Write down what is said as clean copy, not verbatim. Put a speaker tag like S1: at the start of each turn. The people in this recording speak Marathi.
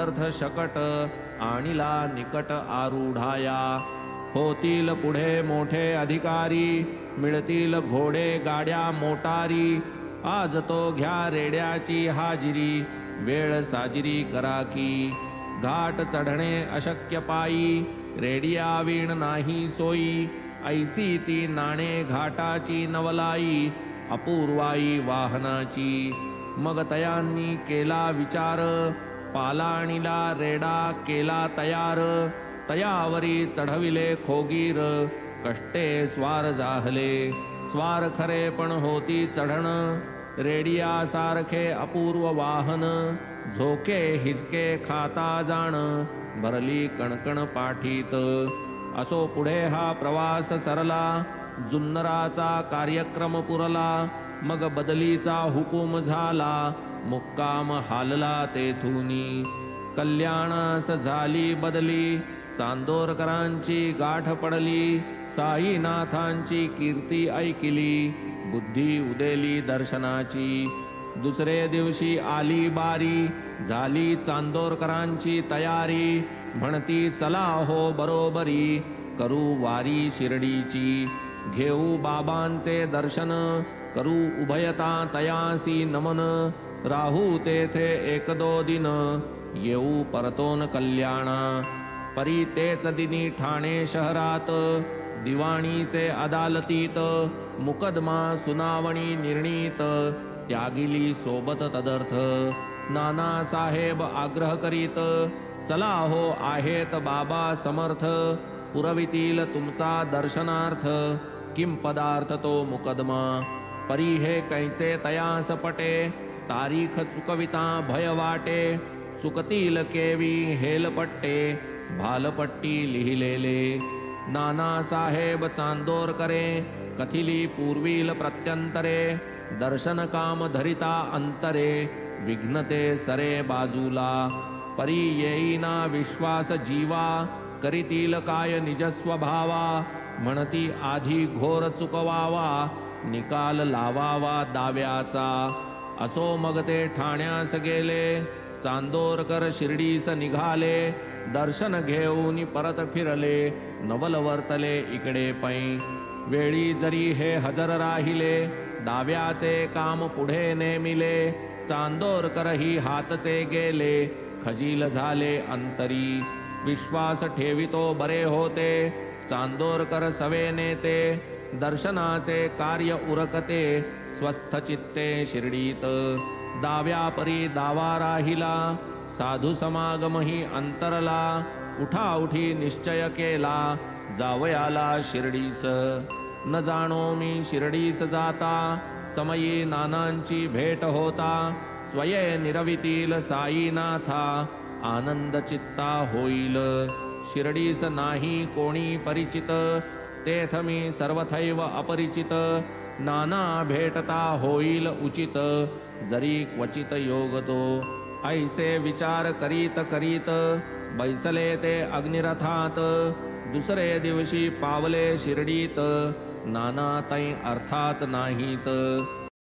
S1: अर्थ शकट आणिला निकट आरूढाया। होतील पुढे मोठे अधिकारी, मिळतील घोडे गाड्या मोटारी। आज तो घ्या रेड्याची हाजिरी, वेळ साजिरी करा की। घाट चढणे अशक्य पायी, रेडिया वीण नाही सोयी। ऐसी ती नाणे घाटाची नवलाई, अपूर्वाई वाहनाची। मग तयांनी केला विचार, पालाणीला रेडा केला तयार। तयावरी चढविले खोगीर, कष्टे स्वार जाहले। स्वार खरे पण होती चढण, रेडिया सारखे अपूर्व वाहन। झोके हिसके खाता जाण, भरली कणकण पाठीत। असो पुढे हा प्रवास सरला, जुन्नराचा कार्यक्रम पुरला। मग बदलीचा हुकूम झाला, मुक्काम हालला तेथुनी। कल्याणास झाली बदली, चांदोरकरांची गाठ पडली। साईनाथांची कीर्ती ऐकिली, बुद्धी उदेली दर्शनाची। दुसरे दिवशी आली बारी, झाली चांदोरकरांची तयारी। म्हणती चला हो बरोबरी, करू वारी शिर्डीची। घेऊ बाबांचे दर्शन, करू उभयता तयासी नमन। राहू तेथे एक दो दिन, येऊ परतोन कल्याणा। परी तेच दिनी ठाणे शहरात, दिवाणीचे अदालतीत। मुकदमा सुनावणी निर्णीत, त्यागिली सोबत तदर्थ। नाना साहेब आग्रह करीत, चला हो आहेत बाबा समर्थ। पुरवितील तुमचा दर्शनार्थ, किम पदार्थ तो मुकदमा। परी हे कैचे तयास पटे, तारीख चुकविता भय वाटे। चुकतील केवी हेलपट्टे, भालपट्टी लिहिलेले। नाना साहेब चांदोरकरे, कथिली पूर्वील प्रत्यंतरे। दर्शन काम धरिता अंतरे, विघ्नते सरे बाजूला। परी येईना विश्वास जीवा, करीतील काय निजस्वभावा। म्हणती आधी घोर चुकवावा, निकाल लावावा दाव्याचा। असो मग ते ठाण्यास गेले, चांदोरकर शिर्डीस निघाले। दर्शन घेऊन परत फिरले, नवल वर्तले इकडे पै। वेळी जरी हे हजर राहिले, दाव्याचे काम पुढे नेमिले। चांदोरकरही हातचे गेले, खजील झाले अंतरी। विश्वास ठेवितो बरे होते, चांदोरकर सवे नेते। दर्शनाचे कार्य उरकते, स्वस्थ चित्ते शिर्डीत। दाव्यापरी दावा राहिला, साधू समागमही अंतरला। उठाउठी निश्चय केला, जावयाला शिर्डीस। न जाणो मी शिर्डीस जाता, समयी नानांची भेट होता। स्वये निरवितील साईनाथा, आनंद चित्ता होईल। शिर्डीस नाही कोणी परिचित, तेथ मी सर्वथैव अपरिचित। नाना भेटता होईल उचित, जरी क्वचित योग तो। ऐसे विचार करीत करीत, बैसले ते अग्निरथात। दुसरे दिवशी पावले शिर्डीत, नाना तै अर्थात नाहीत।